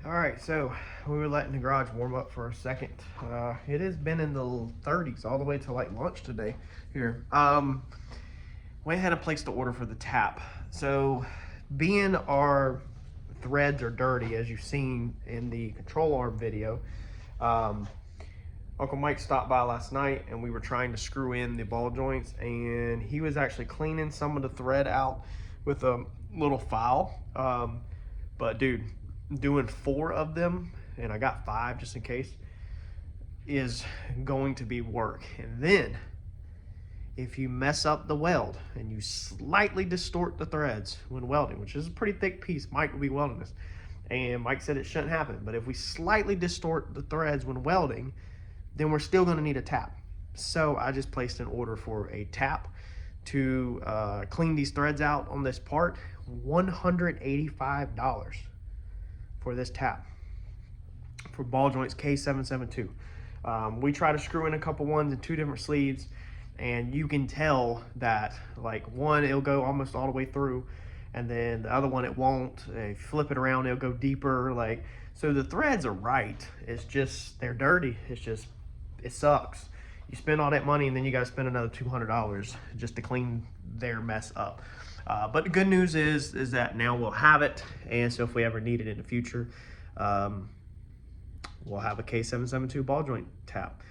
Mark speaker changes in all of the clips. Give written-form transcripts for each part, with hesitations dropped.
Speaker 1: All right, so we were letting the garage warm up for a second. It has been in the 30s all the way to like lunch today here. Went ahead and placed the order for the tap. So being our threads are dirty, as you've seen in the control arm video, Uncle Mike stopped by last night and we were trying to screw in the ball joints, and he was actually cleaning some of the thread out with a little file. But dude, doing 4 of them, and I got 5 just in case, is going to be work. And then if you mess up the weld and you slightly distort the threads when welding, which is a pretty thick piece, Mike will be welding this, and Mike said it shouldn't happen, but if we slightly distort the threads when welding, then we're still going to need a tap. So I just placed an order for a tap to clean these threads out on this part. $185 for this tap for ball joints K772. We try to screw in a couple ones in 2 different sleeves, and you can tell that like one, it'll go almost all the way through, and then the other one it won't. If you flip it around, it'll go deeper. Like, so the threads are right, it's just they're dirty. It's just, it sucks. You spend all that money and then you got to spend another $200 just to clean their mess up. But the good news is that now we'll have it, and so if we ever need it in the future, we'll have a K772 ball joint tap.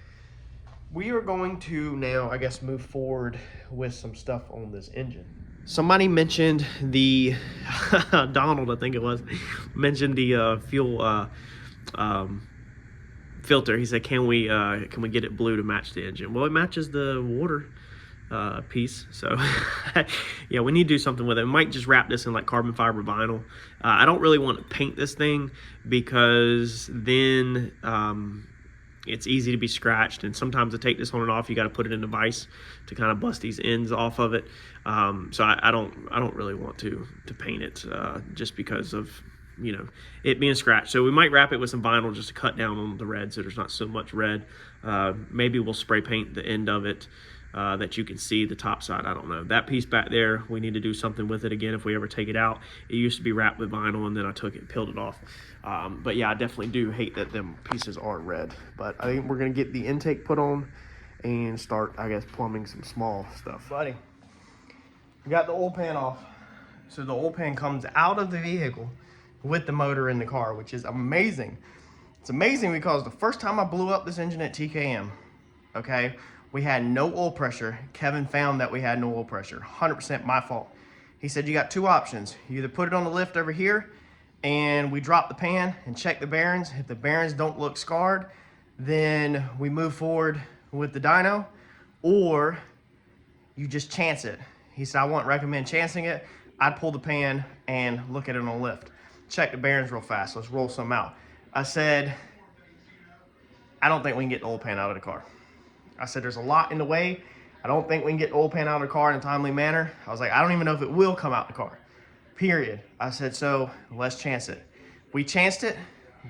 Speaker 1: We are going to now, I guess, move forward with some stuff on this engine. Somebody mentioned the Donald, I think it was, mentioned the fuel filter. He said, can we get it blue to match the engine? Well, it matches the water piece, so yeah, we need to do something with it. We might just wrap this in like carbon fiber vinyl. I don't really want to paint this thing because then it's easy to be scratched, and sometimes to take this on and off you got to put it in the vise to kind of bust these ends off of it. So I don't really want to paint it just because of, you know, it being scratched. So we might wrap it with some vinyl just to cut down on the red so there's not so much red. Maybe we'll spray paint the end of it that you can see the top side. I don't know. That piece back there, we need to do something with it again if we ever take it out. It used to be wrapped with vinyl, and then I took it and peeled it off. But yeah, I definitely do hate that them pieces are red. But I think we're gonna get the intake put on and start, I guess, plumbing some small stuff. Buddy, we got the oil pan off. So the oil pan comes out of the vehicle with the motor in the car, which is amazing. It's amazing because the first time I blew up this engine at TKM, okay, we had no oil pressure. Kevin found that we had no oil pressure. 100% my fault. He said, you got 2 options. You either put it on the lift over here and we drop the pan and check the bearings. If the bearings don't look scarred, then we move forward with the dyno, or you just chance it. He said, I wouldn't recommend chancing it. I'd pull the pan and look at it on the lift. Check the bearings real fast. Let's roll some out. I said, I don't think we can get the oil pan out of the car. I said, there's a lot in the way. I don't think we can get the oil pan out of the car in a timely manner. I was like, I don't even know if it will come out the car, period. I said, so let's chance it. We chanced it.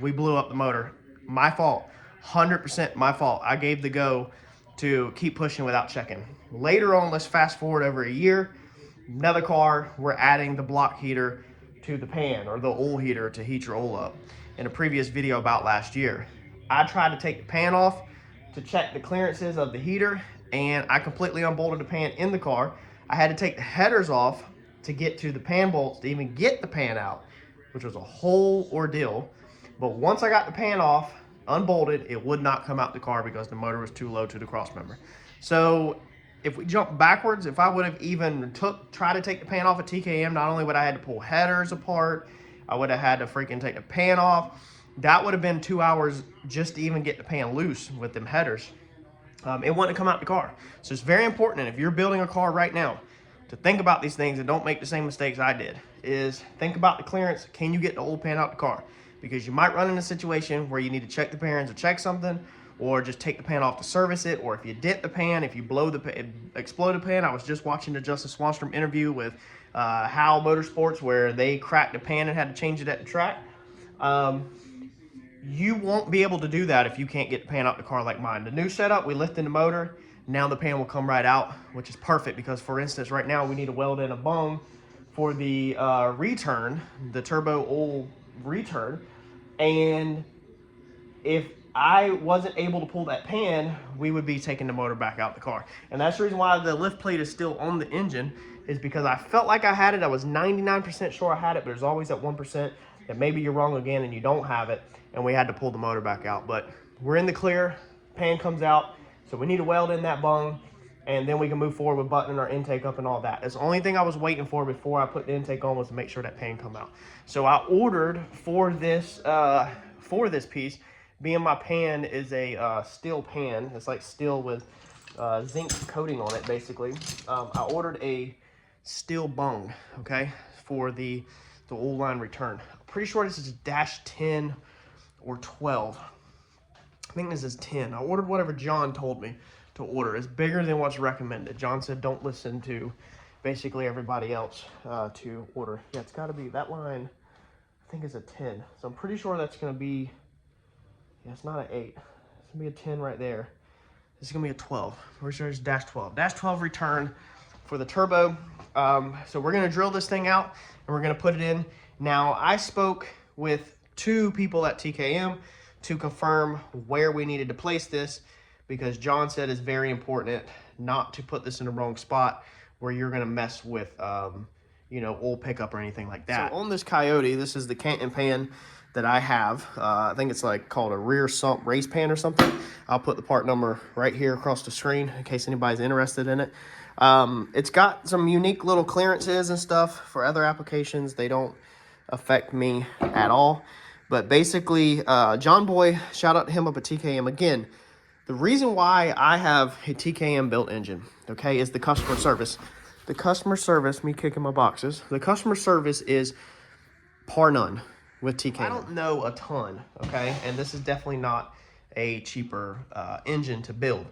Speaker 1: We blew up the motor. My fault. 100% my fault. I gave the go to keep pushing without checking. Later on, let's fast forward over a year. Another car, we're adding the block heater to the pan, or the oil heater to heat your oil up. In a previous video about last year, I tried to take the pan off to check the clearances of the heater, and I completely unbolted the pan in the car. I had to take the headers off to get to the pan bolts to even get the pan out, which was a whole ordeal. But once I got the pan off, unbolted, it would not come out the car because the motor was too low to the cross member. So if we jump backwards, if I would have even tried to take the pan off at TKM, not only would I had to pull headers apart, I would have had to freaking take the pan off. That would have been 2 hours just to even get the pan loose with them headers. It wouldn't come out the car. So it's very important, if you're building a car right now, to think about these things and don't make the same mistakes I did. Is think about the clearance. Can you get the oil pan out the car? Because you might run in a situation where you need to check the bearings or check something, or just take the pan off to service it, or if you dent the pan, if you explode the pan. I was just watching the Justin Swanstrom interview with Hal Motorsports where they cracked the pan and had to change it at the track. You won't be able to do that if you can't get the pan out the car like mine. The new setup, we lift in the motor. Now the pan will come right out, which is perfect because, for instance, right now we need to weld in a bung for the return, the turbo oil return. And if I wasn't able to pull that pan, we would be taking the motor back out the car. And that's the reason why the lift plate is still on the engine, is because I felt like I had it. I was 99% sure I had it, but there's always that 1% that maybe you're wrong again and you don't have it, and we had to pull the motor back out. But we're in the clear, pan comes out, so we need to weld in that bung, and then we can move forward with buttoning our intake up and all that. That's the only thing I was waiting for before I put the intake on, was to make sure that pan come out. So I ordered for this piece, being my pan is a steel pan. It's like steel with zinc coating on it, basically. I ordered a steel bung, okay, for the oil line return. I'm pretty sure this is dash 10 or 12. I think this is 10. I ordered whatever John told me to order. It's bigger than what's recommended. John said don't listen to basically everybody else to order. Yeah, it's got to be that line. I think it's a 10. So I'm pretty sure that's going to be, yeah, it's not an 8. It's going to be a 10 right there. This is going to be a 12. We're sure it's dash 12. Dash 12 return for the turbo. So we're going to drill this thing out and we're going to put it in. Now, I spoke with 2 people at TKM to confirm where we needed to place this, because John said it's very important not to put this in the wrong spot where you're going to mess with, you know, oil pickup or anything like that. So on this Coyote, this is the Canton pan that I have. I think it's like called a rear sump race pan or something. I'll put the part number right here across the screen in case anybody's interested in it. It's got some unique little clearances and stuff for other applications. They don't affect me at all. But basically, John Boy, shout out to him up at TKM. Again, the reason why I have a TKM built engine, okay, is the customer service. The customer service, me kicking my boxes, the customer service is par none with TKM. I don't know a ton, okay, and this is definitely not a cheaper engine to build.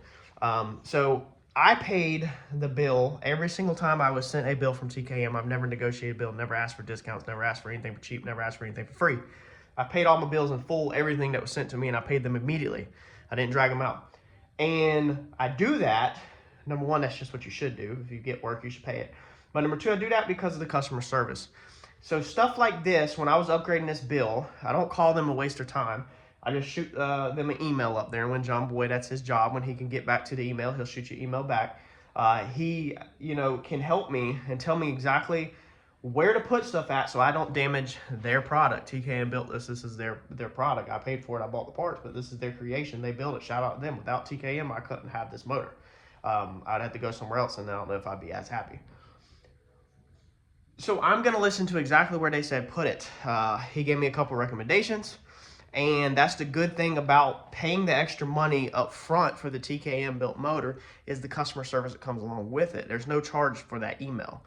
Speaker 1: So I paid the bill every single time I was sent a bill from TKM. I've never negotiated a bill, never asked for discounts, never asked for anything for cheap, never asked for anything for free. I paid all my bills in full, everything that was sent to me, and I paid them immediately. I didn't drag them out. And I do that, number one, that's just what you should do. If you get work, you should pay it. But number 2, I do that because of the customer service. So stuff like this, when I was upgrading this bill, I don't call them a waste of time. I just shoot them an email up there. And when John Boy, that's his job, when he can get back to the email, he'll shoot you an email back. He, you know, can help me and tell me exactly where to put stuff at so I don't damage their product. TKM built this. This is their product. I paid for it. I bought the parts, but this is their creation. They built it. Shout out to them. Without TKM, I couldn't have this motor. I'd have to go somewhere else, and I don't know if I'd be as happy. So I'm going to listen to exactly where they said put it. He gave me a couple recommendations, and that's the good thing about paying the extra money up front for the TKM built motor, is the customer service that comes along with it. There's no charge for that email.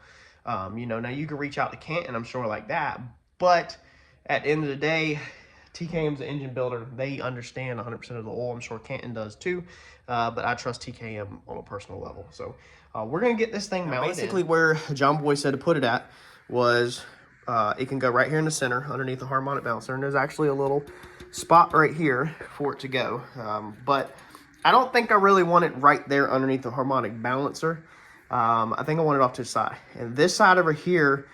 Speaker 1: You know, now you can reach out to Canton, I'm sure, like that, but at the end of the day, TKM's an engine builder. They understand 100% of the oil. I'm sure Canton does too, but I trust TKM on a personal level. So we're going to get this thing mounted. Basically, where John Boy said to put it at was it can go right here in the center underneath the harmonic balancer, and there's actually a little spot right here for it to go. But I don't think I really want it right there underneath the harmonic balancer. I think I want it off to the side. And this side over here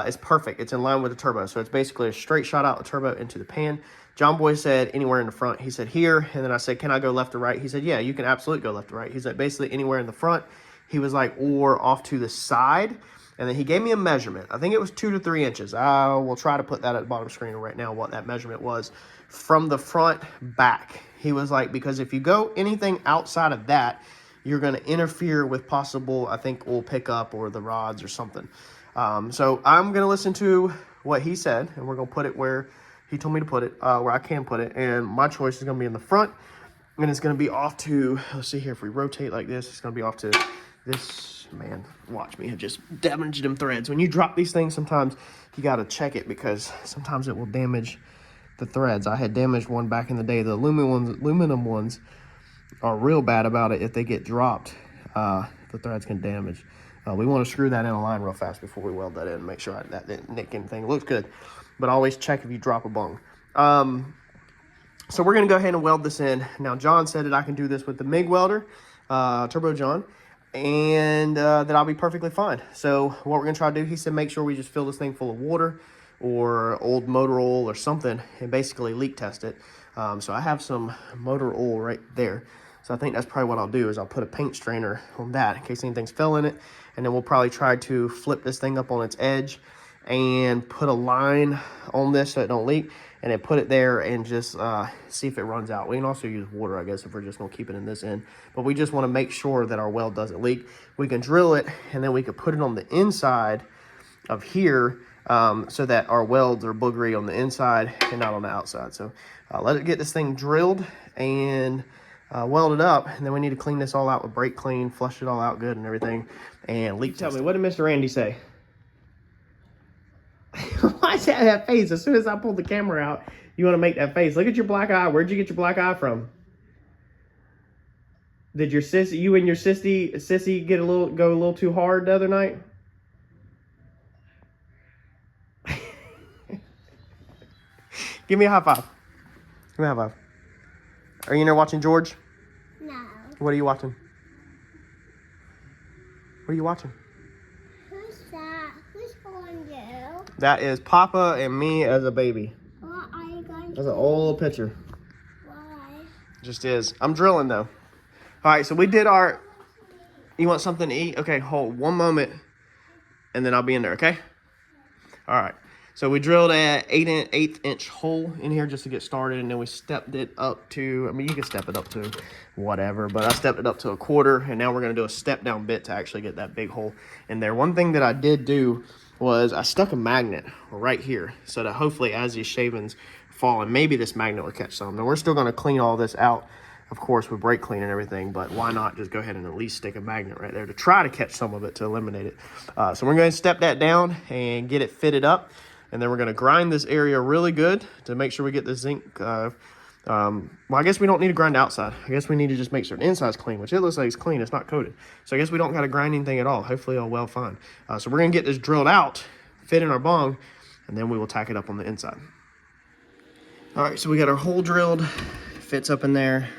Speaker 1: is perfect. It's in line with the turbo. So it's basically a straight shot out the turbo into the pan. John Boy said anywhere in the front. He said here. And then I said, can I go left or right? He said, yeah, you can absolutely go left or right. He said basically anywhere in the front. He was like, or off to the side. And then he gave me a measurement. I think it was 2 to 3 inches. I will try to put that at the bottom screen right now, what that measurement was from the front back. He was like, because if you go anything outside of that, you're going to interfere with possible, I think, oil pickup or the rods or something. So I'm going to listen to what he said, and we're going to put it where he told me to put it, where I can put it. And my choice is going to be in the front, and it's going to be off to, let's see here, if we rotate like this, it's going to be off to this, man, watch me, I just damaged them threads. When you drop these things, sometimes you got to check it because sometimes it will damage the threads. I had damaged one back in the day. The aluminum ones are real bad about it. If they get dropped, the threads can damage. We want to screw that in a line real fast before we weld that in and make sure that didn't nick anything. It looks good, but always check if you drop a bung. So we're going to go ahead and weld this in. Now, John said that I can do this with the MIG welder, Turbo John, and that I'll be perfectly fine. So what we're going to try to do, he said make sure we just fill this thing full of water or old motor oil or something and basically leak test it. So I have some motor oil right there. So I think that's probably what I'll do is I'll put a paint strainer on that in case anything's fell in it. And then we'll probably try to flip this thing up on its edge and put a line on this so it don't leak, and then put it there and just see if it runs out. We can also use water, I guess, if we're just gonna keep it in this end, but we just want to make sure that our weld doesn't leak. We can drill it, and then we can put it on the inside of here, so that our welds are boogery on the inside and not on the outside. So let it get this thing drilled and welded up, and then we need to clean this all out with brake clean, flush it all out good and everything, and leak test. Tell me, what did Mr. Randy say? Why is that face? As soon as I pulled the camera out, you want to make that face. Look at your black eye. Where'd you get your black eye from? Did your you and your sissy get go a little too hard the other night? Give me a high five. Give me a high five. Are you in there watching George?
Speaker 2: No.
Speaker 1: What are you watching? What are you watching?
Speaker 2: Who's that? Who's calling you?
Speaker 1: That is Papa and me as a baby.
Speaker 2: What are you going to
Speaker 1: That's an old picture.
Speaker 2: Why?
Speaker 1: Just is. I'm drilling though. All right, so we did our... You want something to eat? Okay, hold one moment, and then I'll be in there, okay? All right. So we drilled an 1/8 inch hole in here just to get started, and then we stepped it up to, I mean, you can step it up to whatever, but I stepped it up to 1/4, and now we're gonna do a step down bit to actually get that big hole in there. One thing that I did do was I stuck a magnet right here so that hopefully as these shavings fall, and maybe this magnet will catch some. Now we're still gonna clean all this out, of course, with brake clean and everything, but why not just go ahead and at least stick a magnet right there to try to catch some of it to eliminate it. So we're gonna step that down and get it fitted up. And then we're going to grind this area really good to make sure we get the zinc. Well, I guess we don't need to grind outside. I guess we need to just make sure the inside's clean, which it looks like it's clean. It's not coated. So I guess we don't got to grind anything at all. Hopefully it'll well fine. So we're going to get this drilled out, fit in our bong, and then we will tack it up on the inside. All right, so we got our hole drilled. Fits up in there.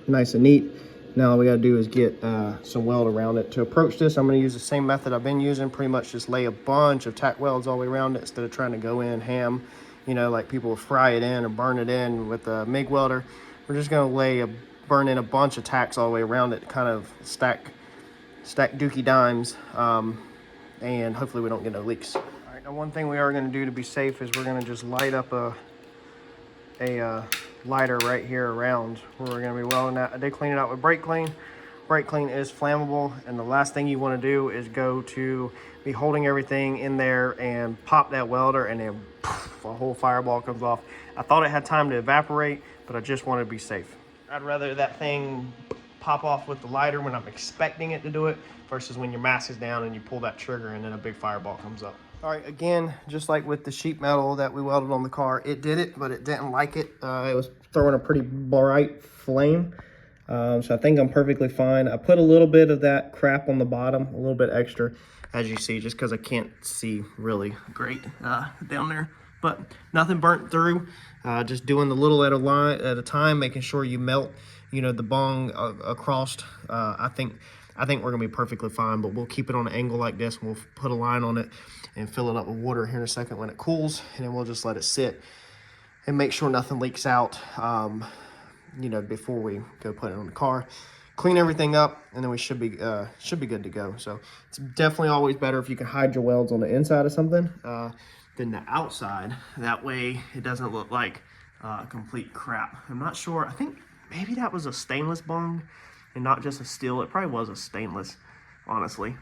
Speaker 1: Nice and neat. Now all we got to do is get some weld around it. To approach this, I'm going to use the same method I've been using. Pretty much just lay a bunch of tack welds all the way around it instead of trying to go in ham, you know, like people will fry it in or burn it in with a MIG welder. We're just going to burn in a bunch of tacks all the way around it, kind of stack dookie dimes, and hopefully we don't get no leaks. All right, now one thing we are going to do to be safe is we're going to just light up a lighter right here around where we're going to be welding that. I did clean it out with brake clean. Brake clean is flammable, and the last thing you want to do is go to be holding everything in there and pop that welder, and then poof, a whole fireball comes off. I thought it had time to evaporate, but I just wanted to be safe. I'd rather that thing pop off with the lighter when I'm expecting it to do it versus when your mask is down and you pull that trigger and then a big fireball comes up. All right, again, just like with the sheet metal that we welded on the car, it did it, but it didn't like it. It was throwing a pretty bright flame. So I think I'm perfectly fine. I put a little bit of that crap on the bottom, a little bit extra, as you see, just because I can't see really great down there. But nothing burnt through. Just doing the little at a time, making sure you melt, you know, the bong across. I think we're gonna be perfectly fine, but we'll keep it on an angle like this. We'll put a line on it and fill it up with water here in a second when it cools, and then we'll just let it sit and make sure nothing leaks out, you know, before we go put it on the car. Clean everything up, and then we should be good to go. So it's definitely always better if you can hide your welds on the inside of something than the outside. That way it doesn't look like complete crap. I'm not sure. I think maybe that was a stainless bung and not just a steel. It probably was a stainless, honestly.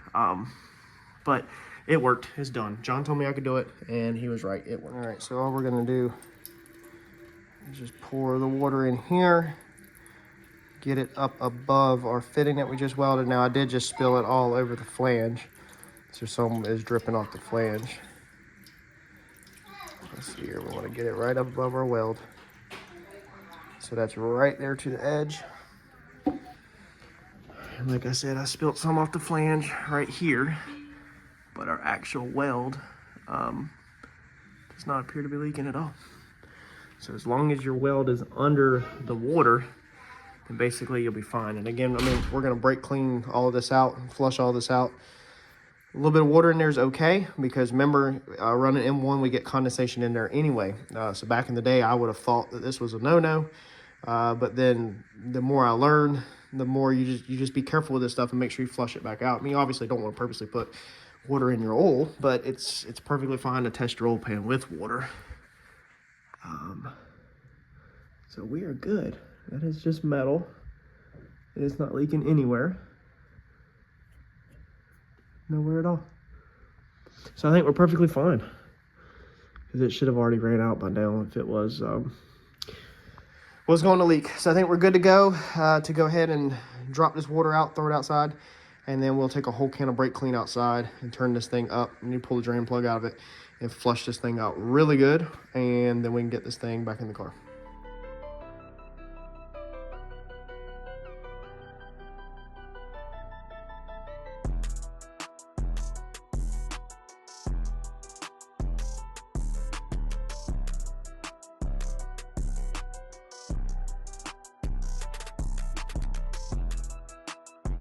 Speaker 1: But it worked. It's done. John told me I could do it, and he was right. It worked. All right, so all we're gonna do is just pour the water in here, get it up above our fitting that we just welded. Now I did just spill it all over the flange, so some is dripping off the flange. Let's see here. We want to get it right up above our weld, so that's right there to the edge. And like I said, I spilled some off the flange right here, but our actual weld does not appear to be leaking at all. So as long as your weld is under the water, then basically you'll be fine. And again, I mean, we're gonna brake clean all of this out and flush all this out A little bit of water in there is okay, because remember, running M1, we get condensation in there anyway. So back in the day, I would have thought that this was a no-no. But then the more I learn, the more you just be careful with this stuff and make sure you flush it back out. I mean, you obviously don't want to purposely put water in your oil, but it's perfectly fine to test your oil pan with water. So we are good. That is just metal. It is not leaking anywhere. Nowhere at all. So I think we're perfectly fine, because it should have already ran out by now if it was going to leak. So I think we're good to go ahead and drop this water out, throw it outside, and then we'll take a whole can of brake clean outside and turn this thing up, and you pull the drain plug out of it and flush this thing out really good, and then we can get this thing back in the car.